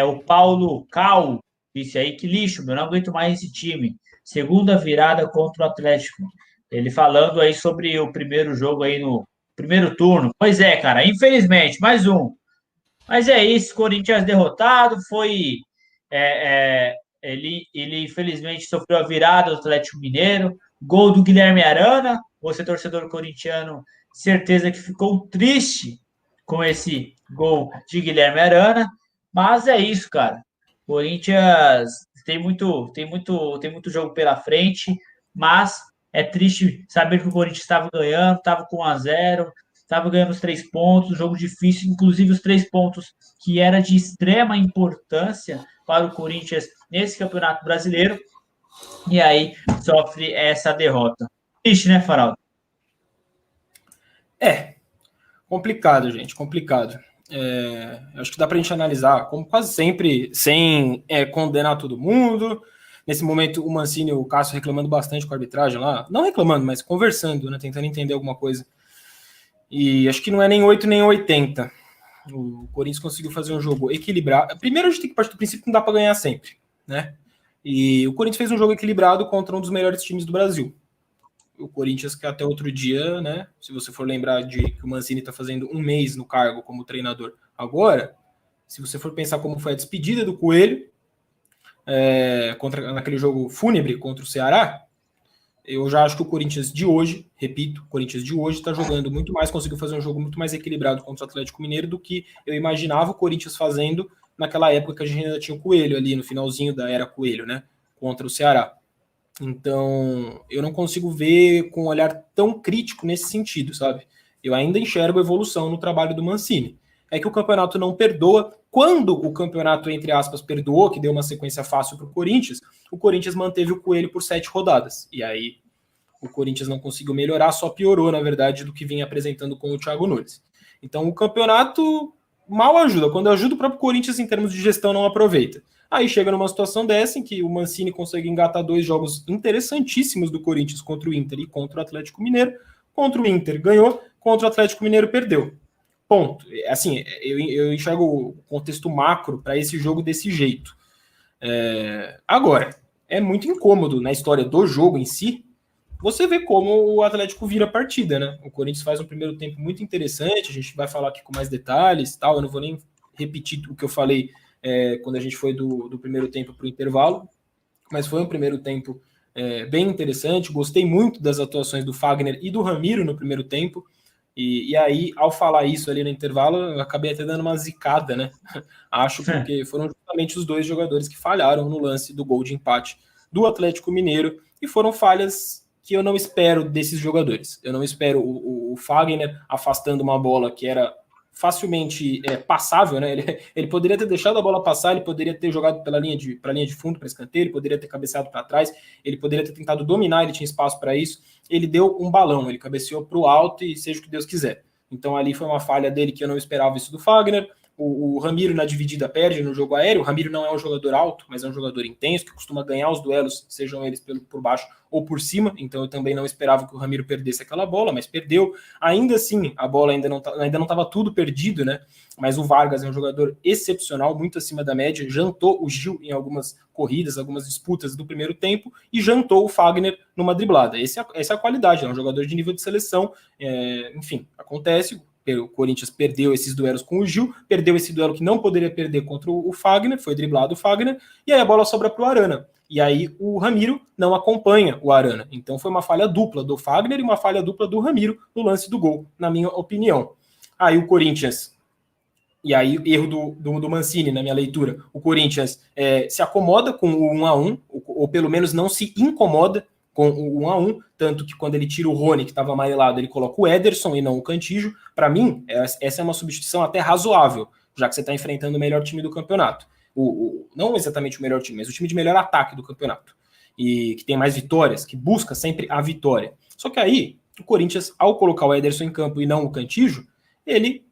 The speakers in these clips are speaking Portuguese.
O Paulo Cal disse aí que lixo, meu, não aguento mais esse time. Segunda virada contra o Atlético. Ele falando aí sobre o primeiro jogo aí no primeiro turno. Pois é, cara, infelizmente, mais um. Mas é isso, Corinthians derrotado, foi. Ele infelizmente sofreu a virada do Atlético Mineiro, gol do Guilherme Arana. Você, torcedor corintiano, certeza que ficou triste com esse gol de Guilherme Arana. Mas é isso, cara. Corinthians tem muito jogo pela frente, mas é triste saber que o Corinthians estava ganhando, estava com 1-0, estava ganhando os 3 pontos, jogo difícil, inclusive os 3 pontos que era de extrema importância para o Corinthians nesse Campeonato Brasileiro, e aí sofre essa derrota. Triste, né, Faraldo? É, complicado, gente, complicado. Acho que dá pra gente analisar, como quase sempre, sem condenar todo mundo. Nesse momento, o Mancini e o Cássio reclamando bastante com a arbitragem lá. Não reclamando, mas conversando, né? Tentando entender alguma coisa. E acho que não é nem 8 nem 80. O Corinthians conseguiu fazer um jogo equilibrado. Primeiro, a gente tem que partir do princípio que não dá para ganhar sempre, né? E o Corinthians fez um jogo equilibrado contra um dos melhores times do Brasil. O Corinthians, que até outro dia, né? Se você for lembrar de que o Mancini está fazendo um mês no cargo como treinador agora, se você for pensar como foi a despedida do Coelho naquele jogo fúnebre contra o Ceará, eu já acho que o Corinthians de hoje, repito, o Corinthians de hoje está jogando muito mais, conseguiu fazer um jogo muito mais equilibrado contra o Atlético Mineiro do que eu imaginava o Corinthians fazendo naquela época que a gente ainda tinha o Coelho ali, no finalzinho da era Coelho, né? Contra o Ceará. Então, eu não consigo ver com um olhar tão crítico nesse sentido, sabe? Eu ainda enxergo evolução no trabalho do Mancini. É que o campeonato não perdoa. Quando o campeonato, entre aspas, perdoou, que deu uma sequência fácil para o Corinthians manteve o Coelho por 7 rodadas. E aí o Corinthians não conseguiu melhorar, só piorou, na verdade, do que vinha apresentando com o Thiago Nunes. Então o campeonato mal ajuda. Quando ajuda, o próprio Corinthians, em termos de gestão, não aproveita. Aí chega numa situação dessa em que o Mancini consegue engatar 2 jogos interessantíssimos do Corinthians contra o Inter e contra o Atlético Mineiro. Contra o Inter ganhou, contra o Atlético Mineiro perdeu. Ponto. Assim, eu enxergo o contexto macro para esse jogo desse jeito. Agora, é muito incômodo na história do jogo em si você vê como o Atlético vira a partida, né? O Corinthians faz um primeiro tempo muito interessante, a gente vai falar aqui com mais detalhes, tal. Eu não vou nem repetir o que eu falei quando a gente foi do primeiro tempo para o intervalo, mas foi um primeiro tempo bem interessante. Gostei muito das atuações do Fagner e do Ramiro no primeiro tempo. E aí, ao falar isso ali no intervalo, eu acabei até dando uma zicada, né? Acho, porque foram justamente os 2 jogadores que falharam no lance do gol de empate do Atlético Mineiro, e foram falhas que eu não espero desses jogadores. Eu não espero o Fagner afastando uma bola que era facilmente passável, né? Ele poderia ter deixado a bola passar, ele poderia ter jogado para a linha de fundo, para escanteio, ele poderia ter cabeceado para trás, ele poderia ter tentado dominar, ele tinha espaço para isso. Ele deu um balão, ele cabeceou para o alto e seja o que Deus quiser. Então ali foi uma falha dele que eu não esperava isso do Fagner. O Ramiro na dividida perde no jogo aéreo. O Ramiro não é um jogador alto, mas é um jogador intenso, que costuma ganhar os duelos, sejam eles por baixo ou por cima. Então eu também não esperava que o Ramiro perdesse aquela bola, mas perdeu. Ainda assim, a bola ainda não estava tudo perdido, né? Mas o Vargas é um jogador excepcional, muito acima da média. Jantou o Gil em algumas corridas, algumas disputas do primeiro tempo, e jantou o Fagner numa driblada. Essa é a qualidade, é um jogador de nível de seleção. Enfim, acontece. O Corinthians perdeu esses duelos com o Gil, perdeu esse duelo que não poderia perder contra o Fagner, foi driblado o Fagner, e aí a bola sobra para o Arana. E aí o Ramiro não acompanha o Arana. Então foi uma falha dupla do Fagner e uma falha dupla do Ramiro no lance do gol, na minha opinião. Aí o Corinthians, e aí erro do Mancini, na minha leitura, o Corinthians se acomoda com o 1-1, ou pelo menos não se incomoda com o 1-1, tanto que quando ele tira o Rony, que estava amarelado, ele coloca o Ederson e não o Cantillo. Para mim, essa é uma substituição até razoável, já que você está enfrentando o melhor time do campeonato. Não exatamente o melhor time, mas o time de melhor ataque do campeonato. E que tem mais vitórias, que busca sempre a vitória. Só que aí, o Corinthians, ao colocar o Ederson em campo e não o Cantillo, ele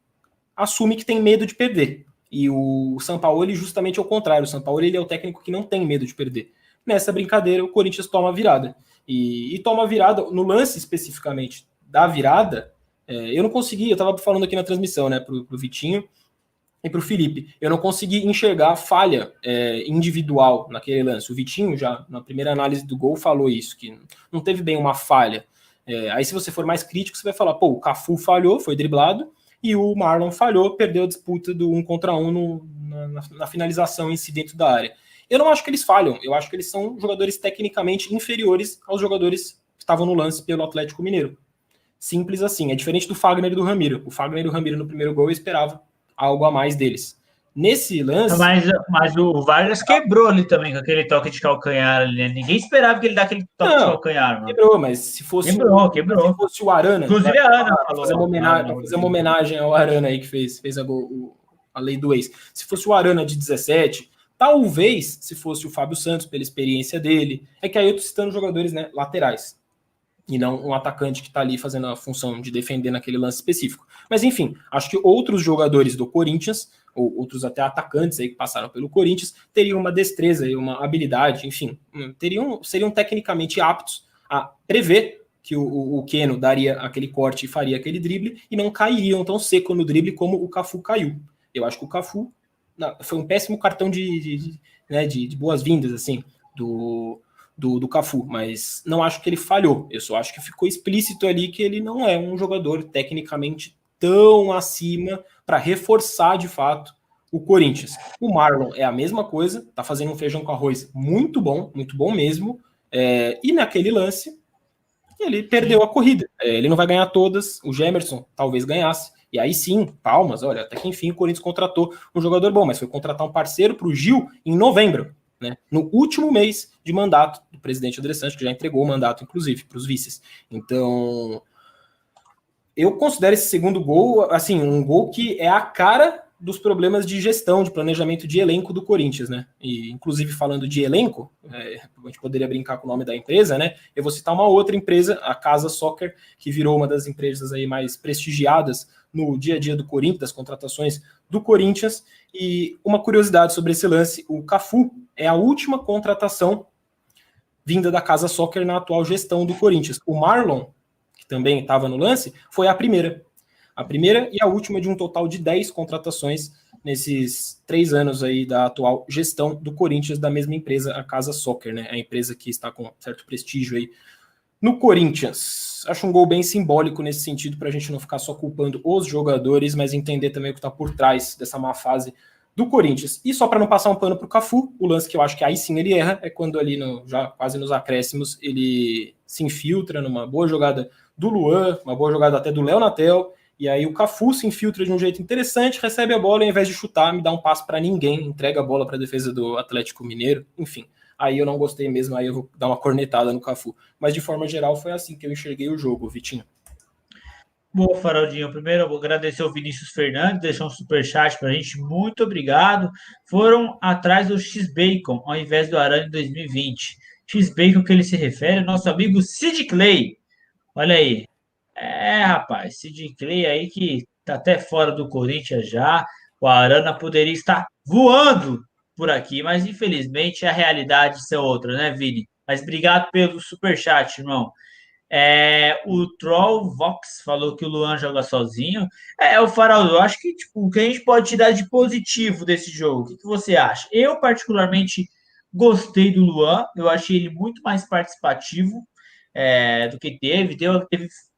assume que tem medo de perder. E o Sampaoli, justamente ao contrário. O Sampaoli, ele é o técnico que não tem medo de perder. Nessa brincadeira, o Corinthians toma a virada. E toma a virada, no lance especificamente da virada, eu não consegui, eu estava falando aqui na transmissão, né, pro Vitinho, e para o Felipe. Eu não consegui enxergar falha individual naquele lance. O Vitinho, já na primeira análise do gol, falou isso, que não teve bem uma falha. Aí, se você for mais crítico, você vai falar, pô, o Cafu falhou, foi driblado, e o Marlon falhou, perdeu a disputa do 1 contra 1 na finalização em si dentro da área. Eu não acho que eles falham, eu acho que eles são jogadores tecnicamente inferiores aos jogadores que estavam no lance pelo Atlético Mineiro. Simples assim, é diferente do Fagner e do Ramiro. O Fagner e o Ramiro no primeiro gol eu esperava algo a mais deles. Nesse lance... Mas o Vargas quebrou ali também com aquele toque de calcanhar ali, né? Ninguém esperava que ele dá aquele toque de calcanhar, mano. Quebrou, mas se fosse o Arana... Inclusive a Ana falou. Fazer uma homenagem ao Arana aí que fez a lei do ex. Se fosse o Arana de 17, talvez se fosse o Fábio Santos, pela experiência dele. É que aí eu tô citando jogadores, né, laterais. E não um atacante que está ali fazendo a função de defender naquele lance específico. Mas enfim, acho que outros jogadores do Corinthians, ou outros até atacantes aí que passaram pelo Corinthians, teriam uma destreza e uma habilidade, enfim, seriam tecnicamente aptos a prever que o Keno daria aquele corte e faria aquele drible, e não cairiam tão seco no drible como o Cafu caiu. Eu acho que o Cafu foi um péssimo cartão de boas-vindas, assim, do Cafu, mas não acho que ele falhou. Eu só acho que ficou explícito ali que ele não é um jogador tecnicamente tão acima para reforçar de fato o Corinthians. O Marlon é a mesma coisa, tá fazendo um feijão com arroz muito bom mesmo, e naquele lance ele perdeu a corrida. Ele não vai ganhar todas, o Gemerson talvez ganhasse, e aí sim, palmas, olha, até que enfim o Corinthians contratou um jogador bom, mas foi contratar um parceiro para o Gil em novembro, né, no último mês de mandato do presidente André Santos, que já entregou o mandato, inclusive, para os vices. Então, eu considero esse segundo gol, assim, um gol que é a cara dos problemas de gestão, de planejamento de elenco do Corinthians, né? E, inclusive, falando de elenco, a gente poderia brincar com o nome da empresa, né? Eu vou citar uma outra empresa, a Casa Soccer, que virou uma das empresas aí mais prestigiadas no dia a dia do Corinthians, das contratações do Corinthians. E uma curiosidade sobre esse lance, o Cafu é a última contratação vinda da Casa Soccer na atual gestão do Corinthians. O Marlon, que também estava no lance, foi a primeira. A primeira e a última de um total de 10 contratações nesses 3 anos aí da atual gestão do Corinthians, da mesma empresa, a Casa Soccer, né? A empresa que está com certo prestígio aí no Corinthians. Acho um gol bem simbólico nesse sentido, para a gente não ficar só culpando os jogadores, mas entender também o que está por trás dessa má fase do Corinthians. E só para não passar um pano para o Cafu, o lance que eu acho que aí sim ele erra é quando ali já quase nos acréscimos ele se infiltra numa boa jogada do Luan, uma boa jogada até do Léo Natel, e aí o Cafu se infiltra de um jeito interessante, recebe a bola e ao invés de chutar, me dá um passe para ninguém, entrega a bola para a defesa do Atlético Mineiro, enfim. Aí eu não gostei mesmo, aí eu vou dar uma cornetada no Cafu. Mas de forma geral foi assim que eu enxerguei o jogo, Vitinho. Boa, Faraldinho. Primeiro eu vou agradecer ao Vinícius Fernandes, deixou um superchat para a gente. Muito obrigado. Foram atrás do X-Bacon ao invés do Arana em 2020. X-Bacon que ele se refere, nosso amigo Sid Clay. Olha aí. Rapaz, Sid Clay aí que tá até fora do Corinthians já. O Arana poderia estar voando por aqui, mas infelizmente a realidade é outra, né, Vini? Mas obrigado pelo superchat, irmão. O Troll Vox falou que o Luan joga sozinho. O Farol, eu acho que tipo, o que a gente pode tirar de positivo desse jogo? O que você acha? Eu, particularmente, gostei do Luan. Eu achei ele muito mais participativo do que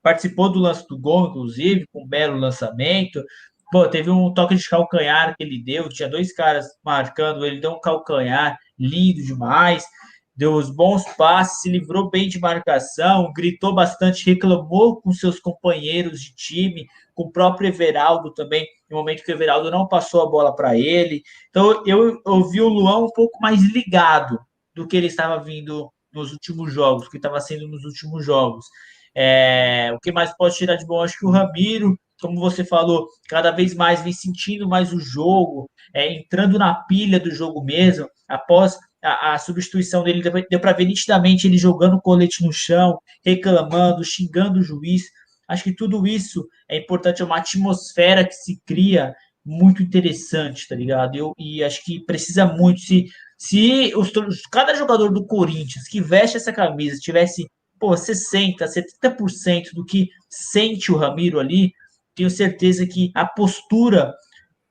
participou do lance do gol, inclusive, com um belo lançamento. Pô, teve um toque de calcanhar que ele deu, tinha 2 caras marcando, ele deu um calcanhar lindo demais, deu os bons passes, se livrou bem de marcação, gritou bastante, reclamou com seus companheiros de time, com o próprio Everaldo também, no momento que o Everaldo não passou a bola para ele. Então eu vi o Luan um pouco mais ligado do que ele estava vindo nos últimos jogos, que estava sendo nos últimos jogos. O que mais pode tirar de bom? Acho que o Ramiro, como você falou, cada vez mais vem sentindo mais o jogo, entrando na pilha do jogo mesmo, após a substituição dele, deu para ver nitidamente ele jogando o colete no chão, reclamando, xingando o juiz. Acho que tudo isso é importante, é uma atmosfera que se cria muito interessante, tá ligado? E acho que precisa muito, se cada jogador do Corinthians que veste essa camisa tivesse 60%, 70% do que sente o Ramiro ali, tenho certeza que a postura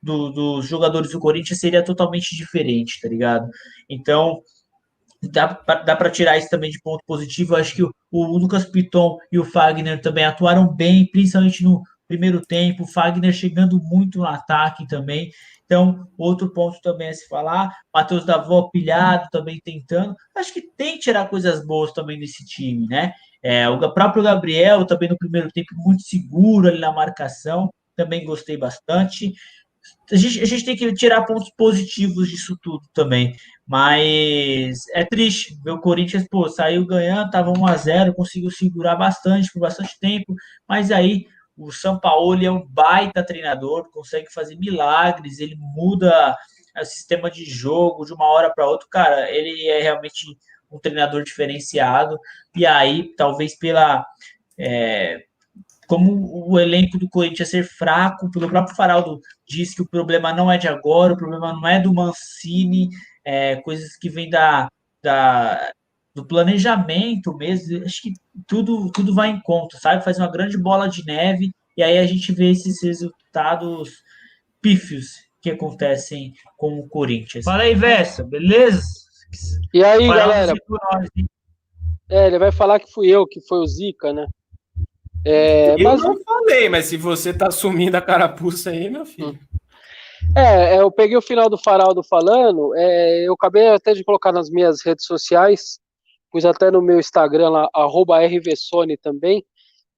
dos jogadores do Corinthians seria totalmente diferente, tá ligado? Então, dá para tirar isso também de ponto positivo. Eu acho que o Lucas Piton e o Fagner também atuaram bem, principalmente no primeiro tempo. O Fagner chegando muito no ataque também. Então, outro ponto também a se falar. Matheus Davó pilhado também tentando. Acho que tem que tirar coisas boas também desse time, né? O próprio Gabriel também no primeiro tempo muito seguro ali na marcação. Também gostei bastante. A gente tem que tirar pontos positivos disso tudo também. Mas é triste ver o Corinthians, pô, saiu ganhando, tava 1-0, conseguiu segurar bastante por bastante tempo, mas aí o Sampaoli é um baita treinador, consegue fazer milagres, ele muda o sistema de jogo de uma hora para outra. Cara, ele é realmente um treinador diferenciado, e aí, talvez é, como o elenco do Corinthians ser fraco, pelo próprio Faraldo diz que o problema não é de agora, o problema não é do Mancini, coisas que vêm do planejamento mesmo. Acho que tudo vai em conta, sabe? Faz uma grande bola de neve e aí a gente vê esses resultados pífios que acontecem com o Corinthians. Fala aí, Vessa, beleza? E aí, galera? Ele vai falar que fui eu, que foi o Zica, né? Eu não falei, mas se você tá assumindo a carapuça aí, meu filho. Eu peguei o final do Faraldo falando, eu acabei até de colocar nas minhas redes sociais, pus até no meu Instagram lá, @rvsone também,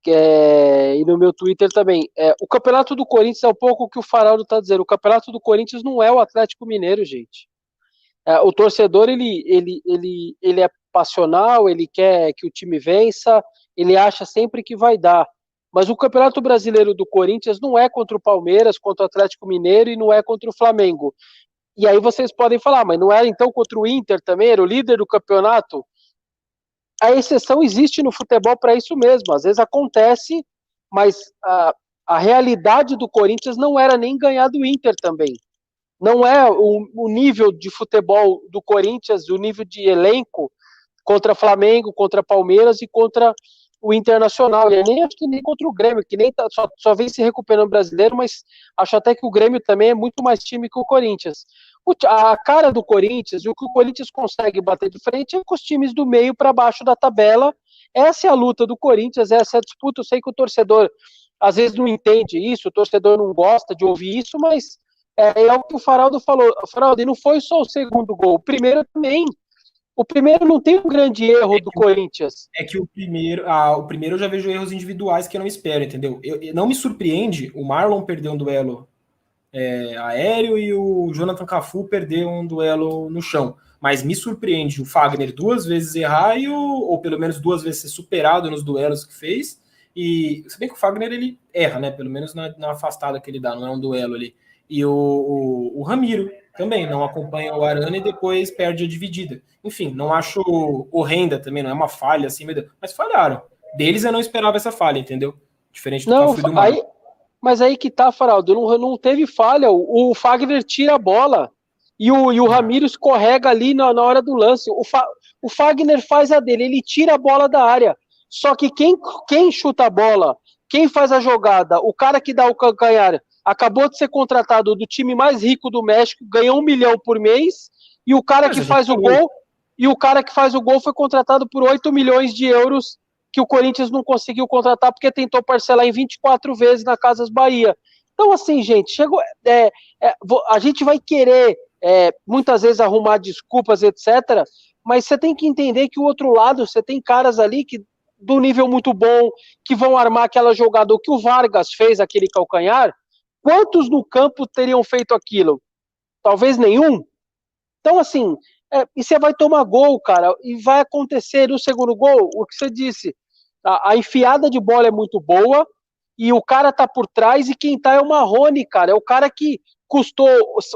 e no meu Twitter também. O campeonato do Corinthians é um pouco o que o Faraldo tá dizendo, o campeonato do Corinthians não é o Atlético Mineiro, gente. O torcedor, ele é passional, ele quer que o time vença, ele acha sempre que vai dar. Mas o Campeonato Brasileiro do Corinthians não é contra o Palmeiras, contra o Atlético Mineiro e não é contra o Flamengo. E aí vocês podem falar, mas não era então contra o Inter também? Era o líder do campeonato? A exceção existe no futebol para isso mesmo. Às vezes acontece, mas a realidade do Corinthians não era nem ganhar do Inter também. Não é o nível de futebol do Corinthians, o nível de elenco contra Flamengo, contra Palmeiras e contra o Internacional. E nem acho que nem contra o Grêmio, que nem só vem se recuperando o brasileiro, mas acho até que o Grêmio também é muito mais time que o Corinthians. A cara do Corinthians, e o que o Corinthians consegue bater de frente é com os times do meio para baixo da tabela. Essa é a luta do Corinthians, essa é a disputa. Eu sei que o torcedor às vezes não entende isso, o torcedor não gosta de ouvir isso, mas é o que o Faraldo falou. Faraldo, e não foi só o segundo gol, o primeiro também. O primeiro não tem um grande erro do Corinthians. É que o primeiro eu já vejo erros individuais que eu não espero, entendeu? Não me surpreende o Marlon perder um duelo aéreo e o Jonathan Cafu perder um duelo no chão. Mas me surpreende o Fagner 2 vezes errar ou pelo menos 2 vezes ser superado nos duelos que fez. E se bem que o Fagner ele erra, né? Pelo menos na afastada que ele dá, não é um duelo ali. E o Ramiro também não acompanha o Arana e depois perde a dividida. Enfim, não acho horrenda também, não é uma falha assim, mas falharam. Deles eu não esperava essa falha, entendeu? Diferente do Cafu e do Marlon. Mas aí que tá, Faraldo, não teve falha, o Fagner tira a bola e o Ramiro escorrega ali na hora do lance. O Fagner faz a dele, ele tira a bola da área. Só que quem chuta a bola, quem faz a jogada, o cara que dá o calcanhar, acabou de ser contratado do time mais rico do México, ganhou 1 milhão por mês, e o cara que faz o gol foi contratado por 8 milhões de euros, que o Corinthians não conseguiu contratar porque tentou parcelar em 24 vezes na Casas Bahia. Então, assim, gente, chegou. A gente vai querer muitas vezes arrumar desculpas, etc., mas você tem que entender que o outro lado, você tem caras ali que do nível muito bom, que vão armar aquela jogada, o que o Vargas fez, aquele calcanhar. Quantos no campo teriam feito aquilo? Talvez nenhum. Então, assim, e você vai tomar gol, cara, e vai acontecer no segundo gol, o que você disse, a enfiada de bola é muito boa, e o cara tá por trás, e quem tá é o Marrone, cara, é o cara que custou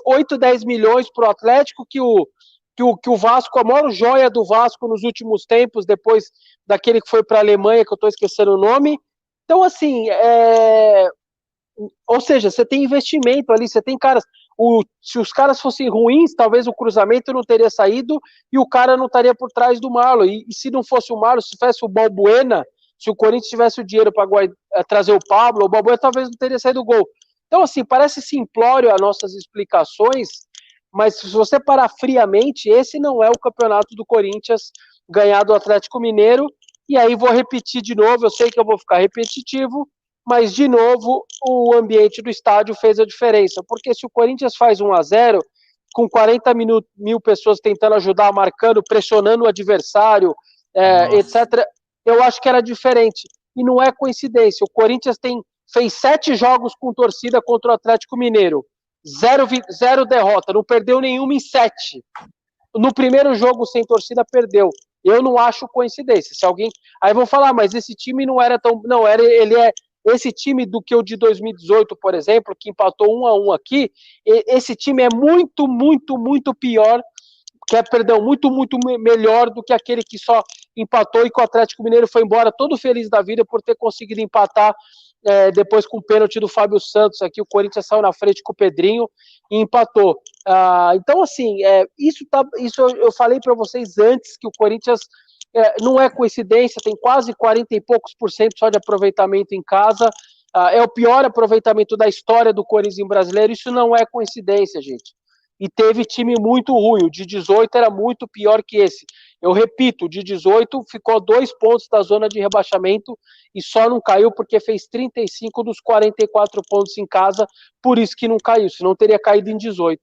8, 10 milhões pro Atlético, que o Vasco, a maior joia do Vasco nos últimos tempos, depois daquele que foi pra Alemanha, que eu tô esquecendo o nome. Então, assim, ou seja, você tem investimento ali, você tem caras. Se os caras fossem ruins, talvez o cruzamento não teria saído e o cara não estaria por trás do Marlon. E se não fosse o Marlon, se tivesse o Balbuena, se o Corinthians tivesse o dinheiro para trazer o Pablo, o Balbuena talvez não teria saído o gol. Então, assim, parece simplório as nossas explicações, mas se você parar friamente, esse não é o campeonato do Corinthians ganhar do Atlético Mineiro, e aí vou repetir de novo, eu sei que eu vou ficar repetitivo, mas de novo o ambiente do estádio fez a diferença, porque se o Corinthians faz 1-0, com 40 mil pessoas tentando ajudar, marcando, pressionando o adversário, etc., eu acho que era diferente, e não é coincidência, o Corinthians fez 7 jogos com torcida contra o Atlético Mineiro, zero derrota, não perdeu nenhuma em 7. No primeiro jogo sem torcida perdeu. Eu não acho coincidência. Se alguém, aí vão falar, mas esse time não era tão, não era, ele é esse time do que o de 2018, por exemplo, que empatou 1-1 aqui. Esse time é muito, muito, muito pior, muito melhor do que aquele que só empatou e que o Atlético Mineiro foi embora todo feliz da vida por ter conseguido empatar depois com o pênalti do Fábio Santos aqui, o Corinthians saiu na frente com o Pedrinho e empatou. Então, assim, isso eu falei para vocês antes, que o Corinthians não é coincidência, tem quase 40 e poucos % só de aproveitamento em casa, é o pior aproveitamento da história do Corinthians em brasileiro, isso não é coincidência, gente. E teve time muito ruim, o de 18 era muito pior que esse. Eu repito, o de 18 ficou 2 pontos da zona de rebaixamento e só não caiu porque fez 35 dos 44 pontos em casa, por isso que não caiu, senão teria caído em 18.